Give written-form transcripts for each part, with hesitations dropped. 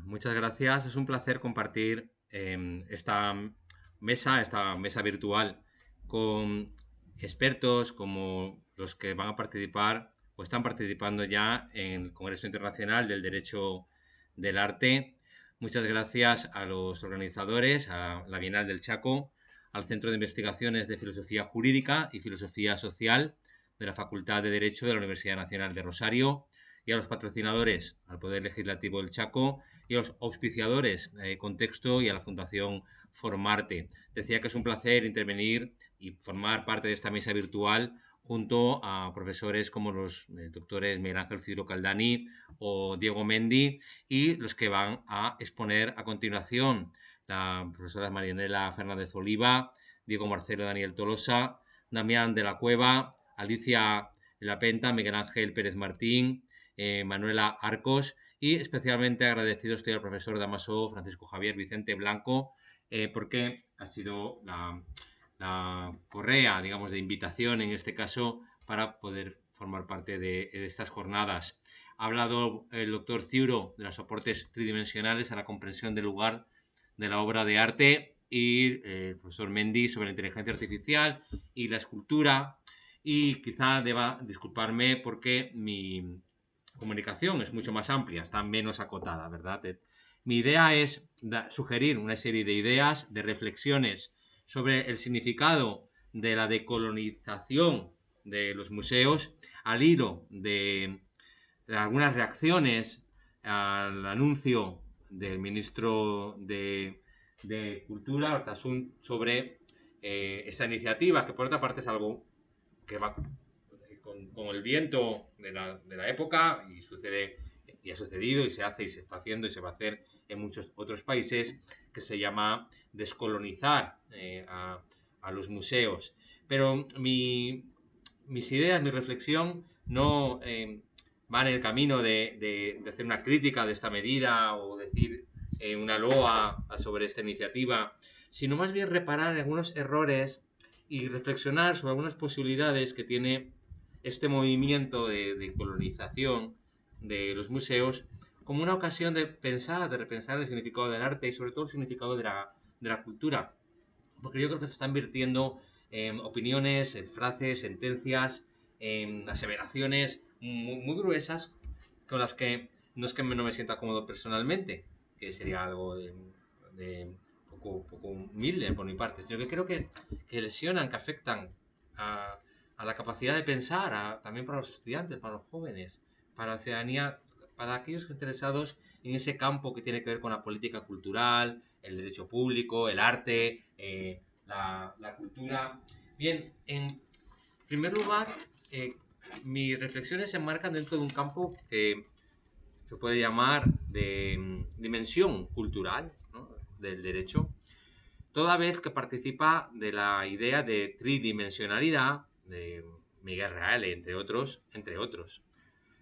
Muchas gracias. Es un placer compartir esta mesa virtual con expertos como los que van a participar o están participando ya en el Congreso Internacional del Derecho del Arte. Muchas gracias a los organizadores, a la Bienal del Chaco, al Centro de Investigaciones de Filosofía Jurídica y Filosofía Social de la Facultad de Derecho de la Universidad Nacional de Rosario y a los patrocinadores, al Poder Legislativo del Chaco y a los auspiciadores Contexto y a la Fundación Formarte. Decía que es un placer intervenir y formar parte de esta mesa virtual junto a profesores como los doctores Miguel Ángel Cidro Caldani o Diego Mendi y los que van a exponer a continuación, la profesora Marianela Fernández Oliva, Diego Marcelo Daniel Tolosa, Damián de la Cueva, Alicia Lapenta, Miguel Ángel Pérez Martín, Manuela Arcos, y especialmente agradecido estoy al profesor Damaso Francisco Javier Vicente Blanco, porque ha sido la correa, digamos, de invitación en este caso para poder formar parte de estas jornadas. Ha hablado el doctor Ciuro de los aportes tridimensionales a la comprensión del lugar de la obra de arte y el profesor Mendy sobre la inteligencia artificial y la escultura. Y quizá deba disculparme porque mi comunicación es mucho más amplia, está menos acotada, ¿verdad? Mi idea es sugerir una serie de ideas, de reflexiones sobre el significado de la decolonización de los museos al hilo de algunas reacciones al anuncio del ministro de Cultura, Ortasun, sobre esa iniciativa, que por otra parte es algo que va con el viento de la época y sucede y ha sucedido y se hace y se está haciendo y se va a hacer en muchos otros países, que se llama descolonizar a los museos. Pero mis ideas, mi reflexión no va en el camino de hacer una crítica de esta medida o decir una loa sobre esta iniciativa, sino más bien reparar en algunos errores y reflexionar sobre algunas posibilidades que tiene este movimiento de colonización de los museos como una ocasión de pensar, de repensar el significado del arte y sobre todo el significado de la cultura. Porque yo creo que se están vertiendo en opiniones, en frases, sentencias, en aseveraciones muy gruesas con las que no es que no me sienta cómodo personalmente, que sería algo de poco humilde por mi parte, sino que creo que lesionan, que afectan a la capacidad de pensar, también para los estudiantes, para los jóvenes, para la ciudadanía, para aquellos interesados en ese campo que tiene que ver con la política cultural, el derecho público, el arte, la cultura. Bien, en primer lugar, mis reflexiones se enmarcan dentro de un campo que se puede llamar de dimensión cultural, ¿no?, del derecho, toda vez que participa de la idea de tridimensionalidad de Miguel Reale, entre otros,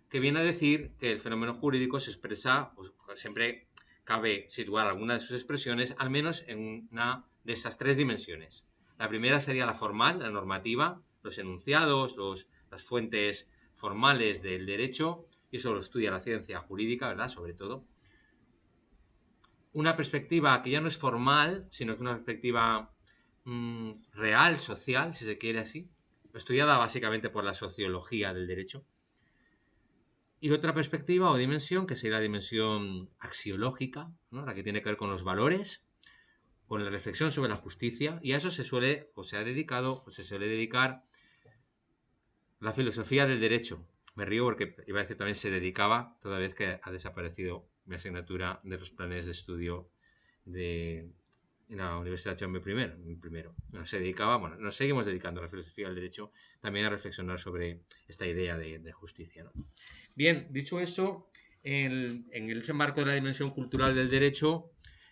que viene a decir que el fenómeno jurídico se expresa, pues, siempre cabe situar alguna de sus expresiones, al menos en una de esas tres dimensiones. La primera sería la formal, la normativa, los enunciados, las fuentes formales del derecho, y eso lo estudia la ciencia jurídica, ¿verdad?, sobre todo. Una perspectiva que ya no es formal, sino que es una perspectiva real, social, si se quiere así, estudiada básicamente por la sociología del derecho. Y otra perspectiva o dimensión, que sería la dimensión axiológica, ¿no?, la que tiene que ver con los valores, con la reflexión sobre la justicia, y a eso se suele, o se ha dedicado, o se suele dedicar la filosofía del derecho. Me río porque iba a decir también se dedicaba, toda vez que ha desaparecido mi asignatura de los planes de estudio en la Universidad Jaume I, primero. Bueno, se dedicaba, bueno, nos seguimos dedicando a la filosofía del derecho, también a reflexionar sobre esta idea de justicia, ¿no? Bien, dicho esto, en ese marco de la dimensión cultural del derecho,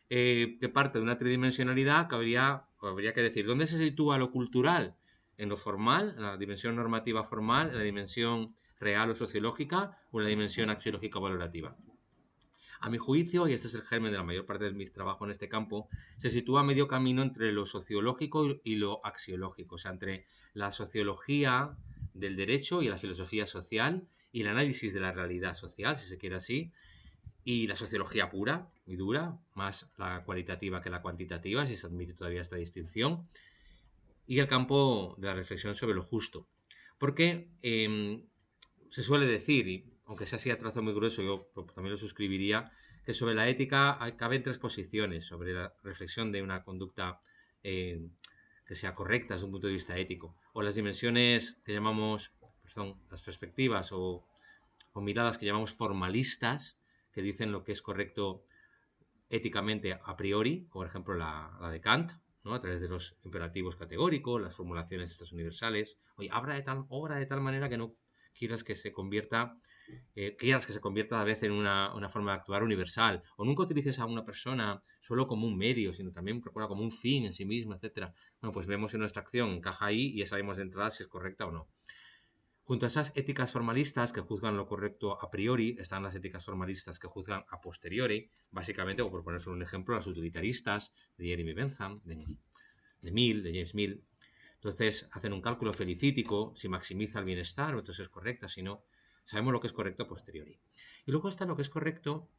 que parte de una tridimensionalidad, habría que decir, ¿dónde se sitúa lo cultural? ¿En lo formal, en la dimensión normativa formal, en la dimensión real o sociológica, o en la dimensión axiológica valorativa? A mi juicio, y este es el germen de la mayor parte de mi trabajo en este campo, se sitúa a medio camino entre lo sociológico y lo axiológico, o sea, entre la sociología del derecho y la filosofía social y el análisis de la realidad social, si se quiere así, y la sociología pura y dura, más la cualitativa que la cuantitativa, si se admite todavía esta distinción, y el campo de la reflexión sobre lo justo. Porque se suele decir, y aunque sea así a trazo muy grueso, yo también lo suscribiría, que sobre la ética caben tres posiciones, sobre la reflexión de una conducta eh, que sea correcta desde un punto de vista ético, o las dimensiones que llamamos, perdón, las perspectivas o miradas que llamamos formalistas, que dicen lo que es correcto éticamente a priori, como por ejemplo la de Kant, ¿no? A través de los imperativos categóricos, las formulaciones estas universales. Oye, obra de tal manera que no quieras que se convierta a veces en una forma de actuar universal, o nunca utilices a una persona solo como un medio, sino también procura como un fin en sí mismo, etcétera. Bueno, pues vemos si nuestra acción encaja ahí y ya sabemos de entrada si es correcta o no. Junto a esas éticas formalistas que juzgan lo correcto a priori, están las éticas formalistas que juzgan a posteriori, básicamente, o por poner solo un ejemplo, las utilitaristas de Jeremy Bentham, de James Mill. Entonces hacen un cálculo felicítico, si maximiza el bienestar, entonces es correcta, si no, sabemos lo que es correcto a posteriori. Y luego está lo que es correcto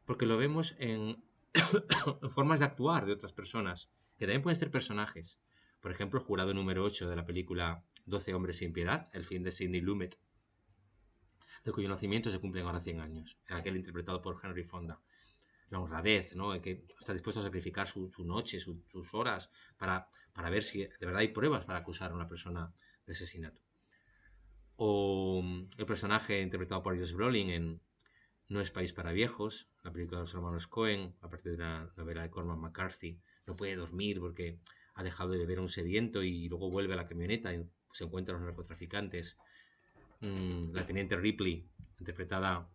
porque lo vemos en formas de actuar de otras personas, que también pueden ser personajes. Por ejemplo, el jurado número 8 de la película 12 hombres sin piedad, el film de Sidney Lumet, de cuyo nacimiento se cumplen ahora 100 años, aquel interpretado por Henry Fonda. La honradez, ¿no? Que está dispuesto a sacrificar su noche, sus horas, para ver si de verdad hay pruebas para acusar a una persona de asesinato. O el personaje interpretado por Josh Brolin en No es país para viejos, la película de los hermanos Cohen, a partir de una novela de Cormac McCarthy. No puede dormir porque ha dejado de beber un sediento y luego vuelve a la camioneta y se encuentra a los narcotraficantes. La teniente Ripley, interpretada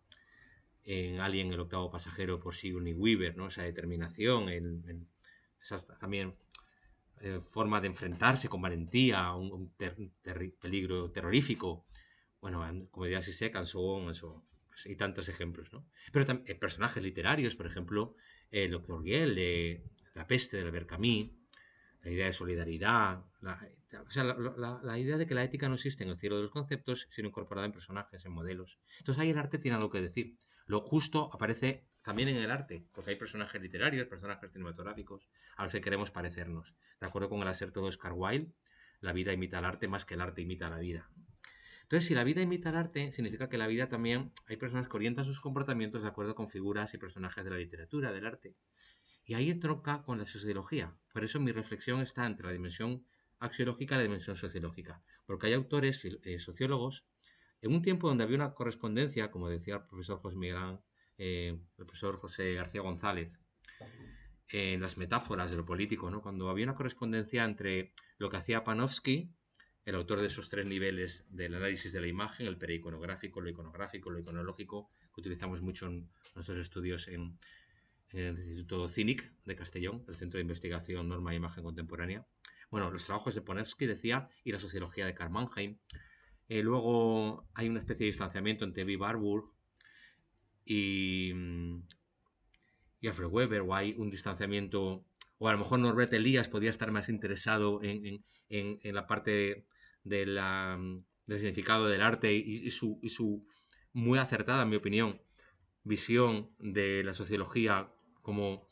en Alien, el octavo pasajero, por Sigourney Weaver, ¿no? Esa determinación, esa también forma de enfrentarse con valentía a un peligro terrorífico. Bueno, como diría si se cansó, eso, pues, y tantos ejemplos, ¿no? Pero también personajes literarios, por ejemplo, el Doctor Riel de La peste de Albert Camus, la idea de solidaridad, o sea, la idea de que la ética no existe en el cielo de los conceptos, sino incorporada en personajes, en modelos. Entonces ahí el arte tiene algo que decir. Lo justo aparece también en el arte, porque hay personajes literarios, personajes cinematográficos, a los que queremos parecernos. De acuerdo con el aserto de Oscar Wilde, la vida imita al arte más que el arte imita a la vida. Entonces, si la vida imita al arte, significa que la vida también hay personas que orientan sus comportamientos de acuerdo con figuras y personajes de la literatura, del arte. Y ahí tronca con la sociología. Por eso mi reflexión está entre la dimensión axiológica y la dimensión sociológica. Porque hay autores, sociólogos, en un tiempo donde había una correspondencia, como decía el profesor José Miguel, el profesor José García González, en las metáforas de lo político, ¿no? Cuando había una correspondencia entre lo que hacía Panofsky, el autor de esos tres niveles del análisis de la imagen, el preiconográfico, lo iconológico, que utilizamos mucho en nuestros estudios en el Instituto CINIC de Castellón, el Centro de Investigación Norma e Imagen Contemporánea. Bueno, los trabajos de Panofsky, decía, y la sociología de Karl Mannheim. Luego hay una especie de distanciamiento entre V. Warburg y, y Alfred Weber, o hay un distanciamiento, o a lo mejor Norbert Elias podría estar más interesado en la parte de del significado del arte y su muy acertada, en mi opinión, visión de la sociología como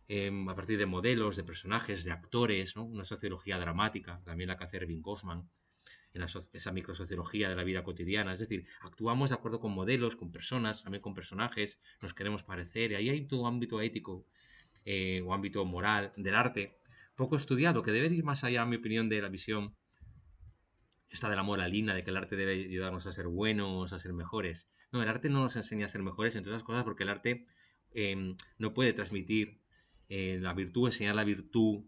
a partir de modelos, de personajes, de actores, ¿no? Una sociología dramática, también la que hace Erving Goffman, en esa microsociología de la vida cotidiana. Es decir, actuamos de acuerdo con modelos, con personas, también con personajes, nos queremos parecer, y ahí hay todo ámbito ético o ámbito moral del arte, poco estudiado, que debe ir más allá, en mi opinión, de la visión esta de la moralina, de que el arte debe ayudarnos a ser buenos, a ser mejores. No, el arte no nos enseña a ser mejores, entre otras cosas, porque el arte no puede transmitir la virtud, enseñar la virtud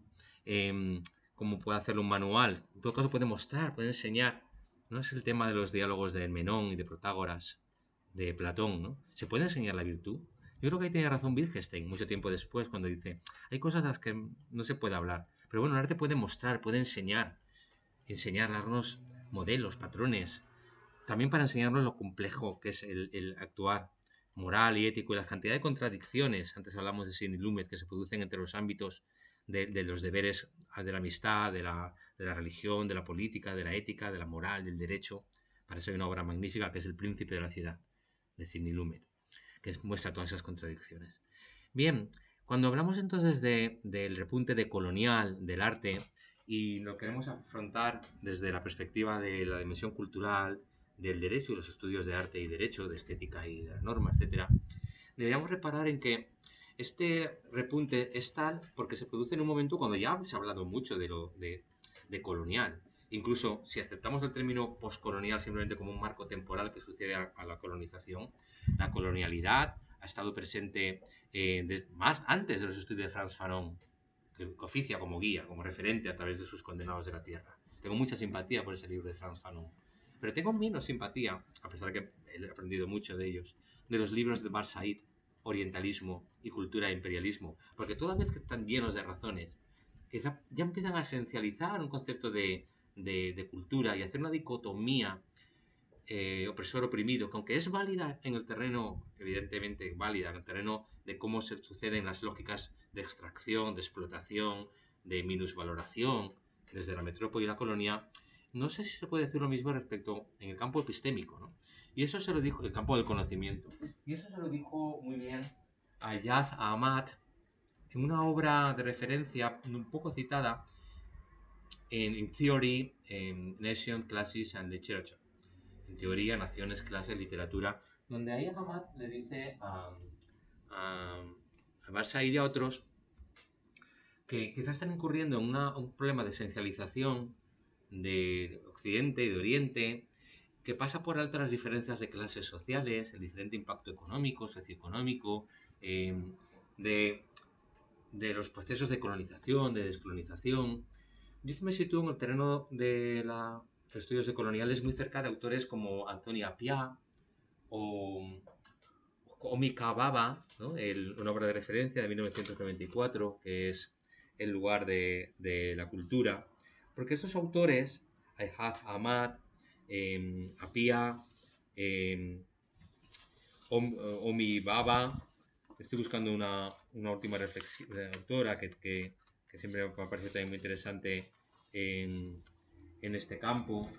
como puede hacerlo un manual. En todo caso puede mostrar, puede enseñar. No es el tema de los diálogos de Menón y de Protágoras, de Platón, ¿no? ¿Se puede enseñar la virtud? Yo creo que ahí tiene razón Wittgenstein, mucho tiempo después, cuando dice, hay cosas de las que no se puede hablar. Pero bueno, el arte puede mostrar, puede enseñar, darnos modelos, patrones, también para enseñarnos lo complejo que es el actuar moral y ético y la cantidad de contradicciones, antes hablamos de Sidney Lumet, que se producen entre los ámbitos de los deberes de la amistad, de la religión, de la política, de la ética, de la moral, del derecho. Para eso hay una obra magnífica que es El príncipe de la ciudad, de Sidney Lumet, que muestra todas esas contradicciones. Bien, cuando hablamos entonces del repunte de colonial del arte y lo queremos afrontar desde la perspectiva de la dimensión cultural, del derecho y los estudios de arte y derecho, de estética y de la norma, etcétera, deberíamos reparar en que este repunte es tal porque se produce en un momento cuando ya se ha hablado mucho de colonial. Incluso si aceptamos el término postcolonial simplemente como un marco temporal que sucede a la colonización, la colonialidad ha estado presente más antes de los estudios de Frantz Fanon, que oficia como guía, como referente a través de sus Condenados de la Tierra. Tengo mucha simpatía por ese libro de Frantz Fanon. Pero tengo menos simpatía, a pesar de que he aprendido mucho de ellos, de los libros de Bar Said, Orientalismo y Cultura e Imperialismo, porque toda vez que están llenos de razones, que ya empiezan a esencializar un concepto de cultura y hacer una dicotomía opresor-oprimido, que aunque es válida en el terreno, evidentemente válida en el terreno de cómo se suceden las lógicas de extracción, de explotación, de minusvaloración, desde la metrópoli y la colonia, no sé si se puede decir lo mismo respecto en el campo epistémico, ¿no? Y eso se lo dijo, el campo del conocimiento. Y eso se lo dijo muy bien a Yaz Ahmad en una obra de referencia un poco citada in Theory, Nation, Classes and Literature. En teoría, naciones, clases, literatura, donde ahí Hamad le dice a Barça y a otros que quizás están incurriendo en un problema de esencialización de Occidente y de Oriente, que pasa por alto las diferencias de clases sociales, el diferente impacto económico, socioeconómico, de, de los procesos de colonización, de descolonización. Yo me sitúo en el terreno de los estudios decoloniales muy cerca de autores como Antonia Appiah o Homi Bhabha, ¿no? Una obra de referencia de 1994, que es el lugar de la cultura, porque estos autores, Ayhad Ahmad, Appiah, eh, Homi Bhabha, estoy buscando una última reflexión de autora que siempre me ha parecido también muy interesante en este campo.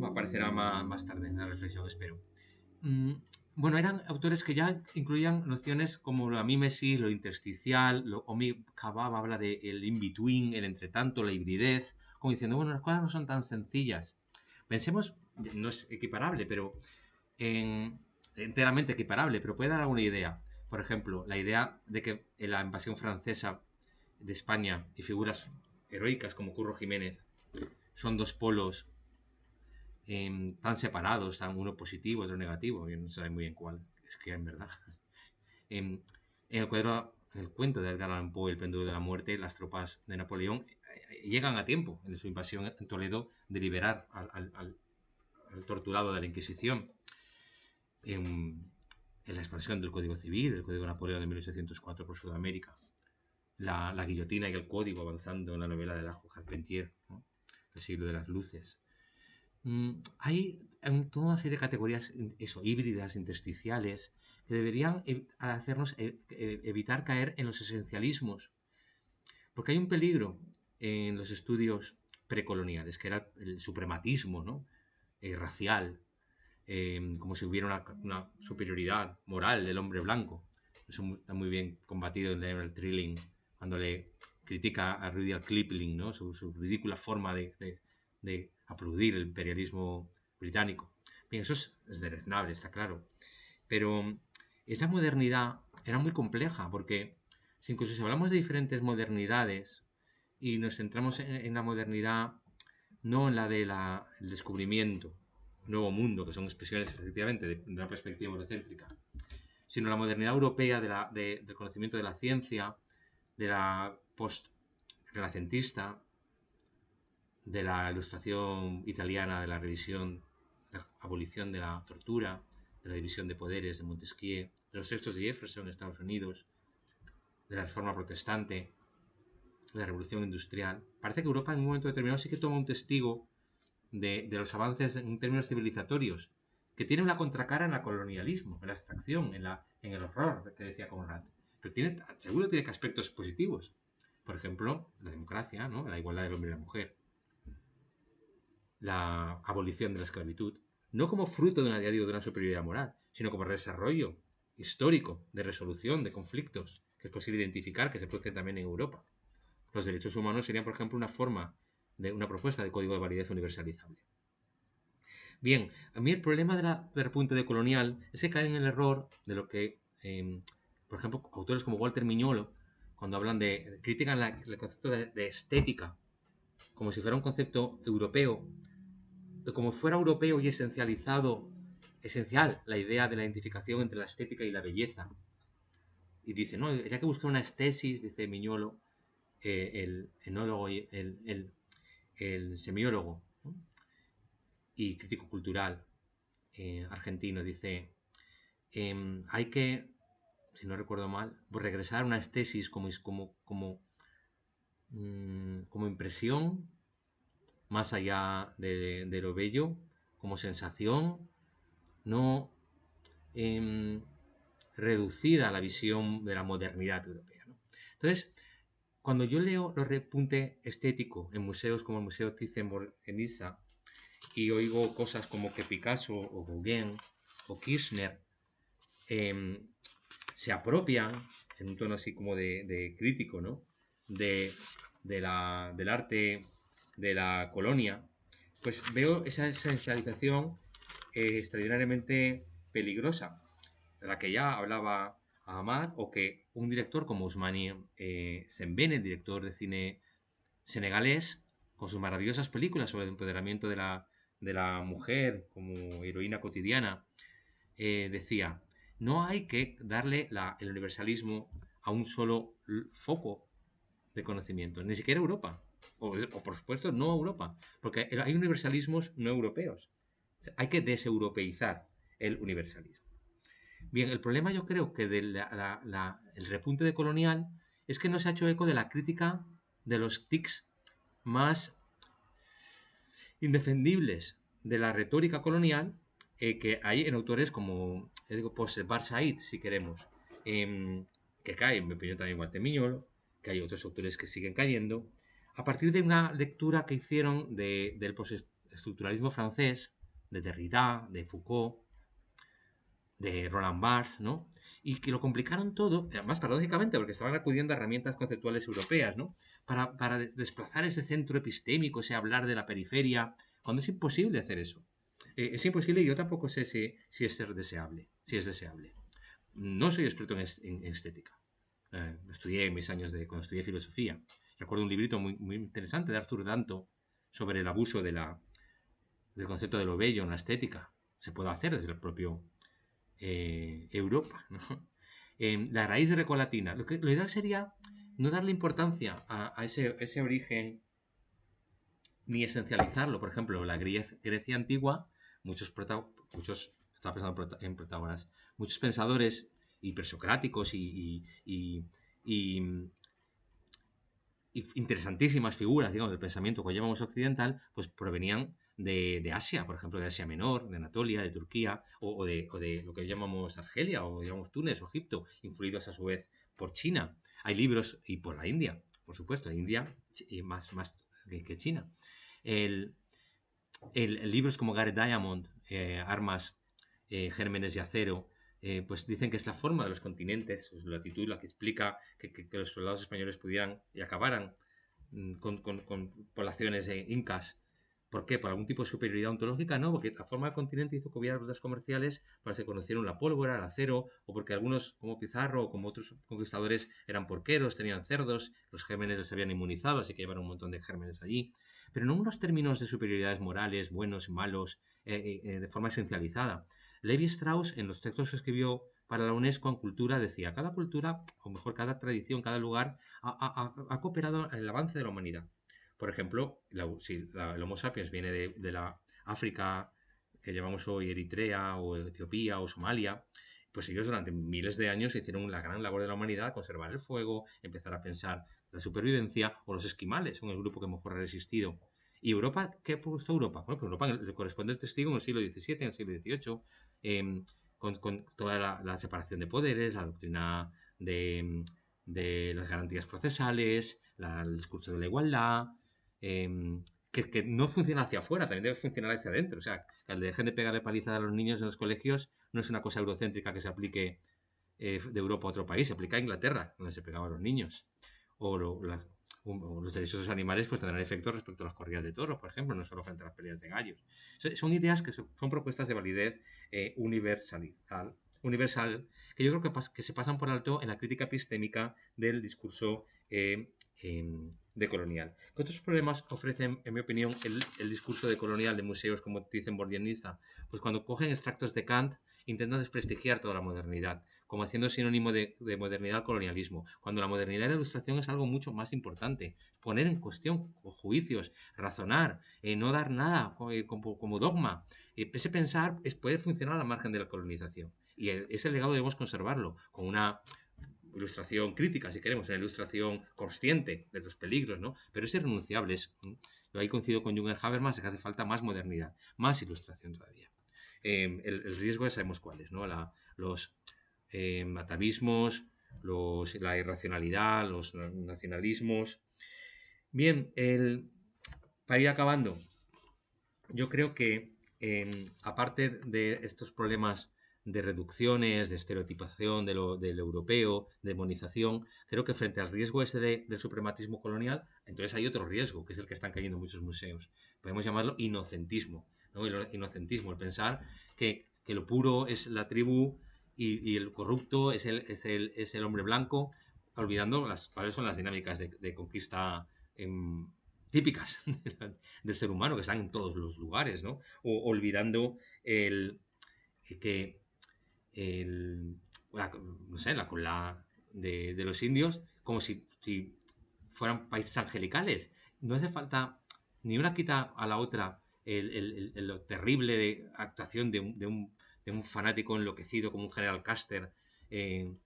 Aparecerá más tarde en la reflexión, espero. Mm, bueno, eran autores que ya incluían nociones como la mímesis, lo intersticial, Homi Bhabha habla de el in-between, el entretanto, la hibridez, como diciendo, bueno, las cosas no son tan sencillas. Pensemos, no es equiparable, pero enteramente equiparable, pero puede dar alguna idea. Por ejemplo, la idea de que en la invasión francesa de España y figuras heroicas como Curro Jiménez son dos polos tan separados, tan uno positivo, otro negativo, yo no sé muy bien cuál es que en verdad. En, en el cuento de Edgar Allan Poe, El péndulo de la muerte, las tropas de Napoleón llegan a tiempo en su invasión en Toledo de liberar al torturado de la Inquisición. En la expansión del Código Civil, del Código Napoleón de 1804 por Sudamérica. La guillotina y el código avanzando en la novela de la Carpentier, ¿no? El siglo de las luces. Hay toda una serie de categorías híbridas, intersticiales, que deberían hacernos evitar caer en los esencialismos. Porque hay un peligro en los estudios precoloniales, que era el suprematismo, ¿no? Racial, como si hubiera una superioridad moral del hombre blanco. Eso está muy bien combatido en Daniel Trilling cuando le critica a Rudyard Kipling, ¿no? Su ridícula forma de aplaudir el imperialismo británico. Bien, eso es deleznable, está claro. Pero esa modernidad era muy compleja porque incluso si hablamos de diferentes modernidades y nos centramos en la modernidad, no en la del descubrimiento, nuevo mundo, que son expresiones efectivamente de una perspectiva eurocéntrica, sino la modernidad europea del conocimiento de la ciencia, de la post-renacentista, de la ilustración italiana, de la revisión, la abolición de la tortura, de la división de poderes de Montesquieu, de los textos de Jefferson en Estados Unidos, de la reforma protestante, de la revolución industrial. Parece que Europa en un momento determinado sí que toma un testigo de los avances en términos civilizatorios, que tiene una contracara en el colonialismo, en la extracción, en el horror que decía Conrad. Pero seguro tiene aspectos positivos. Por ejemplo, la democracia, ¿no? La igualdad del hombre y la mujer, la abolición de la esclavitud. no como fruto de una, ya digo, de una superioridad moral, sino como desarrollo histórico de resolución de conflictos que es posible identificar, que se producen también en Europa. Los derechos humanos serían, por ejemplo, una forma de una propuesta de código de validez universalizable. Bien, a mí el problema del repunte de colonial es que caen en el error de lo que, por ejemplo, autores como Walter Miñolo, cuando hablan critican el concepto de estética, como si fuera un concepto europeo, como fuera europeo y esencial la idea de la identificación entre la estética y la belleza. Y dice, no, ya que buscar una estesis, dice Miñolo, el enólogo y el semiólogo, ¿no? Y crítico cultural argentino, dice, hay que, si no recuerdo mal, pues regresar a una estesis como impresión más allá de lo bello, como sensación, no reducida a la visión de la modernidad europea, ¿no? Entonces, cuando yo leo los repunte estético en museos como el Museo Thyssen en Niza y oigo cosas como que Picasso o Gauguin o Kirchner se apropian en un tono así como de crítico, ¿no? Del arte de la colonia, pues veo esa esencialización extraordinariamente peligrosa, de la que ya hablaba Ahmad, o que un director como Ousmane Sembene, el director de cine senegalés, con sus maravillosas películas sobre el empoderamiento de la mujer como heroína cotidiana, decía, no hay que darle el universalismo a un solo foco de conocimiento, ni siquiera Europa, o por supuesto no Europa, porque hay universalismos no europeos. O sea, hay que deseuropeizar el universalismo. Bien, el problema yo creo que del el repunte de colonial es que no se ha hecho eco de la crítica de los tics más indefendibles de la retórica colonial que hay en autores como, digo, pues Bar Said, si queremos, que cae, en mi opinión, también Walter Miñolo, que hay otros autores que siguen cayendo, a partir de una lectura que hicieron del postestructuralismo francés, de Derrida, de Foucault, de Roland Barthes, ¿no? Y que lo complicaron todo, además paradójicamente, porque estaban acudiendo a herramientas conceptuales europeas, ¿no? Para desplazar ese centro epistémico, ese hablar de la periferia, cuando es imposible hacer eso. Es imposible y yo tampoco sé si es deseable, si es deseable. No soy experto en estética. Estudié en mis años cuando estudié filosofía. Recuerdo un librito muy, muy interesante de Arthur Danto sobre el abuso del concepto de lo bello en la estética. Se puede hacer desde el propio Europa, ¿no? La raíz grecolatina. Lo ideal sería no darle importancia a ese origen ni esencializarlo. Por ejemplo, la Grecia antigua, estaba pensando en Protágoras, muchos pensadores hipersocráticos y interesantísimas figuras, digamos, del pensamiento que llamamos occidental, pues provenían de Asia, por ejemplo, de Asia Menor, de Anatolia, de Turquía, o de lo que llamamos Argelia, o digamos Túnez o Egipto, influidos a su vez por China. Hay libros, y por la India, por supuesto, India y más que China. Libros como Gareth Diamond, Armas, Gérmenes de Acero, pues dicen que es la forma de los continentes, su latitud, la que explica que los soldados españoles pudieran y acabaran con poblaciones incas. ¿Por qué? ¿Por algún tipo de superioridad ontológica? No, porque la forma del continente hizo que hubiera rutas comerciales para que se conocieran la pólvora, el acero, o porque algunos, como Pizarro o como otros conquistadores, eran porqueros, tenían cerdos, los gérmenes los habían inmunizado, así que llevaron un montón de gérmenes allí. Pero no en unos términos de superioridades morales, buenos y malos, de forma esencializada. Levi Strauss, en los textos que escribió para la UNESCO en cultura, decía, cada cultura, o mejor, cada tradición, cada lugar, ha cooperado en el avance de la humanidad. Por ejemplo, si el Homo sapiens viene de la África que llamamos hoy Eritrea o Etiopía o Somalia, pues ellos durante miles de años hicieron la gran labor de la humanidad, conservar el fuego, empezar a pensar la supervivencia, o los esquimales, son el grupo que mejor ha resistido. ¿Y Europa? ¿Qué ha puesto Europa? Bueno, pues Europa le corresponde el testigo en el siglo XVII, en el siglo XVIII, con toda la separación de poderes, la doctrina de las garantías procesales, el discurso de la igualdad, que no funciona hacia afuera, también debe funcionar hacia adentro. O sea, el de dejen de pegarle palizada a los niños en los colegios no es una cosa eurocéntrica que se aplique de Europa a otro país, se aplica a Inglaterra, donde se pegaban los niños. O, o los derechos de los animales pues tendrán efecto respecto a las corridas de toros, por ejemplo, no solo frente a las peleas de gallos. Son ideas que son propuestas de validez universal, que yo creo que se pasan por alto en la crítica epistémica del discurso decolonial. ¿Qué otros problemas ofrecen, en mi opinión, el discurso decolonial de museos como dicen Bordianiza? Pues cuando cogen extractos de Kant, intentan desprestigiar toda la modernidad, como haciendo sinónimo de modernidad al colonialismo, cuando la modernidad de la ilustración es algo mucho más importante. Poner en cuestión juicios, razonar, no dar nada como dogma. Ese pensar puede funcionar al margen de la colonización. Y ese legado debemos conservarlo con una ilustración crítica, si queremos, una ilustración consciente de los peligros, ¿no? Pero es irrenunciable. Yo ahí coincido con Jürgen Habermas, que hace falta más modernidad, más ilustración todavía. El riesgo ya sabemos cuál es, ¿no? Los atavismos, la irracionalidad, los nacionalismos. Bien, para ir acabando, yo creo que aparte de estos problemas de reducciones, de estereotipación del europeo, de demonización, creo que frente al riesgo ese del suprematismo colonial, entonces hay otro riesgo, que es el que están cayendo muchos museos. Podemos llamarlo inocentismo, ¿no? El inocentismo, el pensar que lo puro es la tribu y el corrupto es el hombre blanco, olvidando cuáles son las dinámicas de conquista típicas del ser humano, que están en todos los lugares, ¿no? O olvidando que no sé, la de los indios, como si fueran países angelicales. No hace falta ni una quita a la otra lo terrible de actuación de un fanático enloquecido como un general Custer,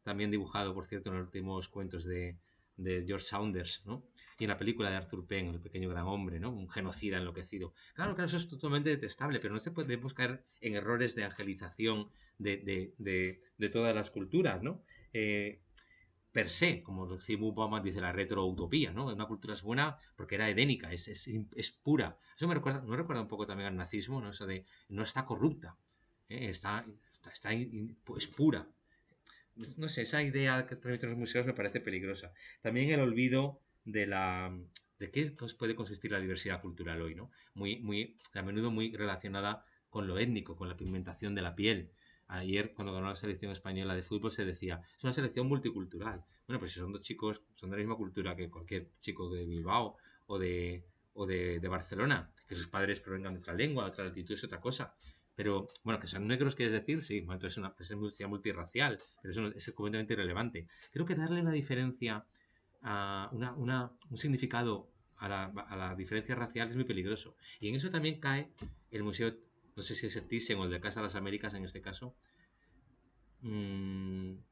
también dibujado, por cierto, en los últimos cuentos de George Saunders, ¿no? Y en la película de Arthur Penn, El pequeño gran hombre, ¿no? Un genocida enloquecido. Claro, eso es totalmente detestable, pero no se puede buscar en errores de angelización de todas las culturas, ¿no? Per se, como Steve Bauman dice, la retroutopía, ¿no? Una cultura es buena porque era edénica, es pura. Eso me recuerda un poco también al nazismo, ¿no? Eso de no está corrupta, es pura. No sé, esa idea que transmiten los museos me parece peligrosa. También el olvido de qué puede consistir la diversidad cultural hoy, ¿no? A menudo muy relacionada con lo étnico, con la pigmentación de la piel. Ayer, cuando ganó la selección española de fútbol, se decía, es una selección multicultural. Bueno, pues si son dos chicos, son de la misma cultura que cualquier chico de Bilbao o de Barcelona, que sus padres provengan de otra lengua, de otra latitud, es otra cosa. Pero, bueno, que son negros, ¿quieres decir? Sí, bueno, entonces es una sociedad multirracial, pero eso es completamente irrelevante. Creo que darle una diferencia, un significado a la diferencia racial es muy peligroso. Y en eso también cae el museo, no sé si es el Thyssen o el de Casa de las Américas en este caso. Creo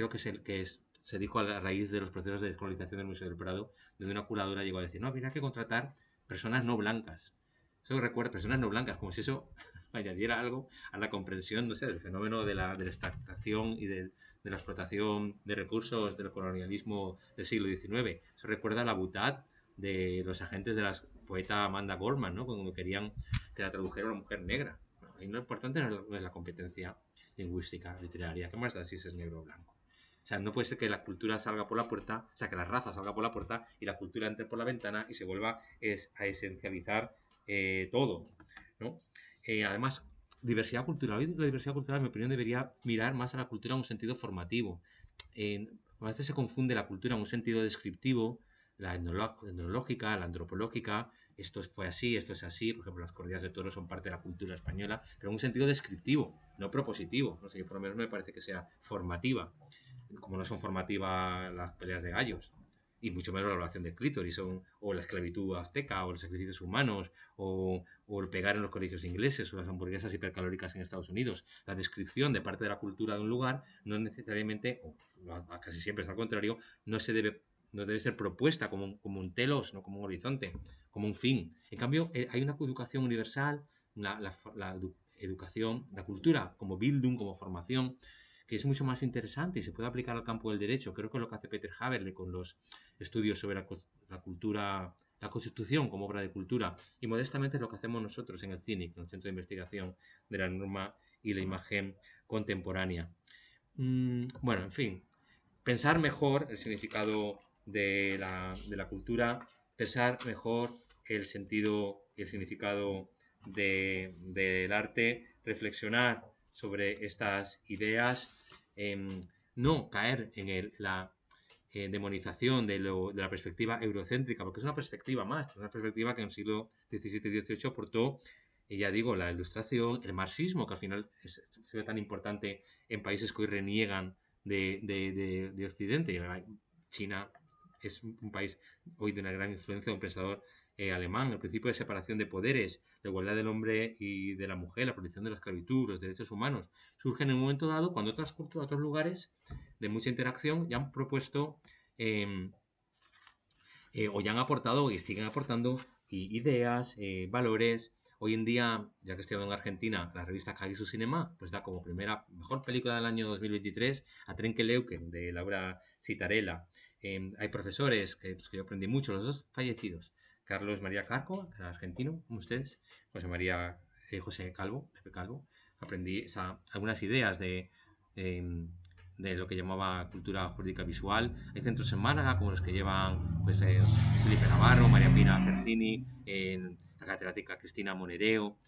que es el que se dijo a raíz de los procesos de descolonización del Museo del Prado, donde una curadora llegó a decir, no, habría que contratar personas no blancas. Eso recuerda, personas no blancas, como si eso añadiera algo a la comprensión, no sé, del fenómeno de la extractación y de la explotación de recursos del colonialismo del siglo XIX. Eso recuerda a la butad de los agentes de la poeta Amanda Gorman, ¿no? Cuando querían que la tradujera una mujer negra. Bueno, y lo importante no es la competencia lingüística, literaria. ¿Qué más da si es negro o blanco? O sea, no puede ser que la cultura salga por la puerta, o sea, que la raza salga por la puerta y la cultura entre por la ventana y se vuelva a esencializar todo, ¿no? Además, diversidad cultural. Hoy la diversidad cultural, en mi opinión, debería mirar más a la cultura en un sentido formativo. A veces se confunde la cultura en un sentido descriptivo, la etnológica, la antropológica, esto fue así, esto es así, por ejemplo, las corridas de toros son parte de la cultura española, pero en un sentido descriptivo, no propositivo. No sé, yo por lo menos me parece que sea formativa, como no son formativas las peleas de gallos, y mucho menos la evaluación del clítoris, o la esclavitud azteca, o los sacrificios humanos, o el pegar en los colegios ingleses, o las hamburguesas hipercalóricas en Estados Unidos. La descripción de parte de la cultura de un lugar no necesariamente, o casi siempre es al contrario, no debe ser propuesta como un telos, no como un horizonte, como un fin. En cambio, hay una educación universal, la educación, la cultura como Bildung, como formación, que es mucho más interesante y se puede aplicar al campo del derecho. Creo que es lo que hace Peter Haberle con los estudios sobre la cultura, la Constitución como obra de cultura, y modestamente es lo que hacemos nosotros en el CINIC, en el Centro de Investigación de la Norma y la Imagen Contemporánea. Bueno, en fin, pensar mejor el significado de la cultura, pensar mejor el sentido y el significado del arte, reflexionar sobre estas ideas, no caer en la demonización de la perspectiva eurocéntrica, porque es una perspectiva más, es una perspectiva que en el siglo XVII y XVIII aportó, ya digo, la ilustración, el marxismo, que al final fue tan importante en países que hoy reniegan de Occidente. China es un país hoy de una gran influencia de un pensador alemán. El principio de separación de poderes, la igualdad del hombre y de la mujer, la protección de la esclavitud, los derechos humanos, surgen en un momento dado cuando otras culturas, otros lugares de mucha interacción ya han propuesto o ya han aportado y siguen aportando ideas, valores. Hoy en día, ya que estoy hablando en Argentina, la revista Kagisu Cinema pues da como primera mejor película del año 2023 a Trenkeleuken de Laura Citarella. Hay profesores que yo aprendí mucho, los dos fallecidos. Carlos María Carco, que era argentino, como ustedes, José Calvo, Pepe Calvo. Aprendí algunas ideas de lo que llamaba cultura jurídica visual. Hay centros en Málaga, como los que llevan pues, Felipe Navarro, María Pina Cercini, la catedrática Cristina Monereo,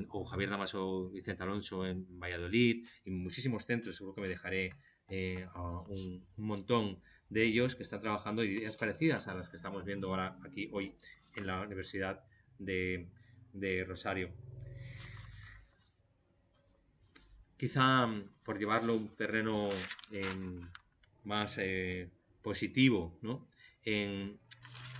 o Javier Damaso Vicente Alonso en Valladolid, y muchísimos centros, seguro que me dejaré un montón de ellos que están trabajando ideas parecidas a las que estamos viendo ahora aquí hoy en la Universidad de Rosario. Quizá por llevarlo a un terreno más positivo, ¿no?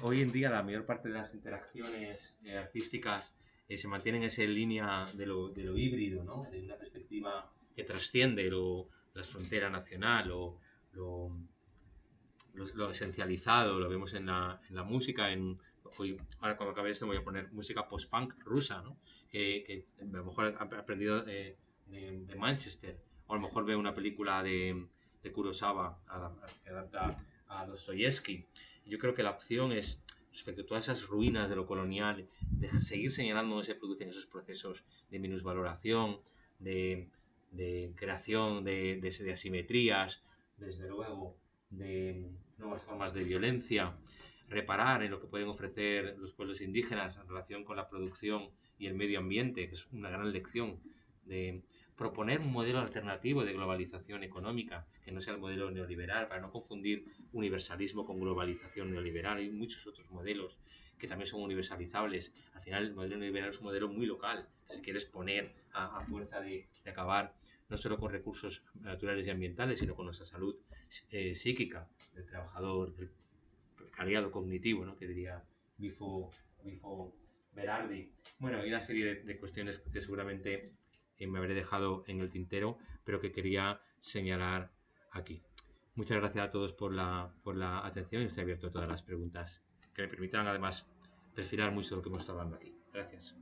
Hoy en día la mayor parte de las interacciones artísticas se mantienen en esa línea de lo híbrido, ¿no? De una perspectiva que trasciende la frontera nacional o lo esencializado, lo vemos en la música. Ahora cuando acabe esto voy a poner música post-punk rusa, ¿no? Que a lo mejor he aprendido de Manchester, o a lo mejor veo una película de Kurosawa que adapta a Dostoyevsky. Yo creo que la opción es, respecto a todas esas ruinas de lo colonial, de seguir señalando dónde se producen esos procesos de minusvaloración, de creación de asimetrías, desde luego, de nuevas formas de violencia, reparar en lo que pueden ofrecer los pueblos indígenas en relación con la producción y el medio ambiente, que es una gran lección, de proponer un modelo alternativo de globalización económica, que no sea el modelo neoliberal, para no confundir universalismo con globalización neoliberal. Hay muchos otros modelos que también son universalizables. Al final, el modelo neoliberal es un modelo muy local, que se quiere exponer a fuerza de acabar no solo con recursos naturales y ambientales, sino con nuestra salud psíquica del trabajador, del precariado cognitivo, ¿no? Que diría Bifo Berardi. Bueno, hay una serie de cuestiones que seguramente me habré dejado en el tintero, pero que quería señalar aquí. Muchas gracias a todos por la atención y estoy abierto a todas las preguntas que me permitan, además, perfilar mucho de lo que hemos estado hablando aquí. Gracias.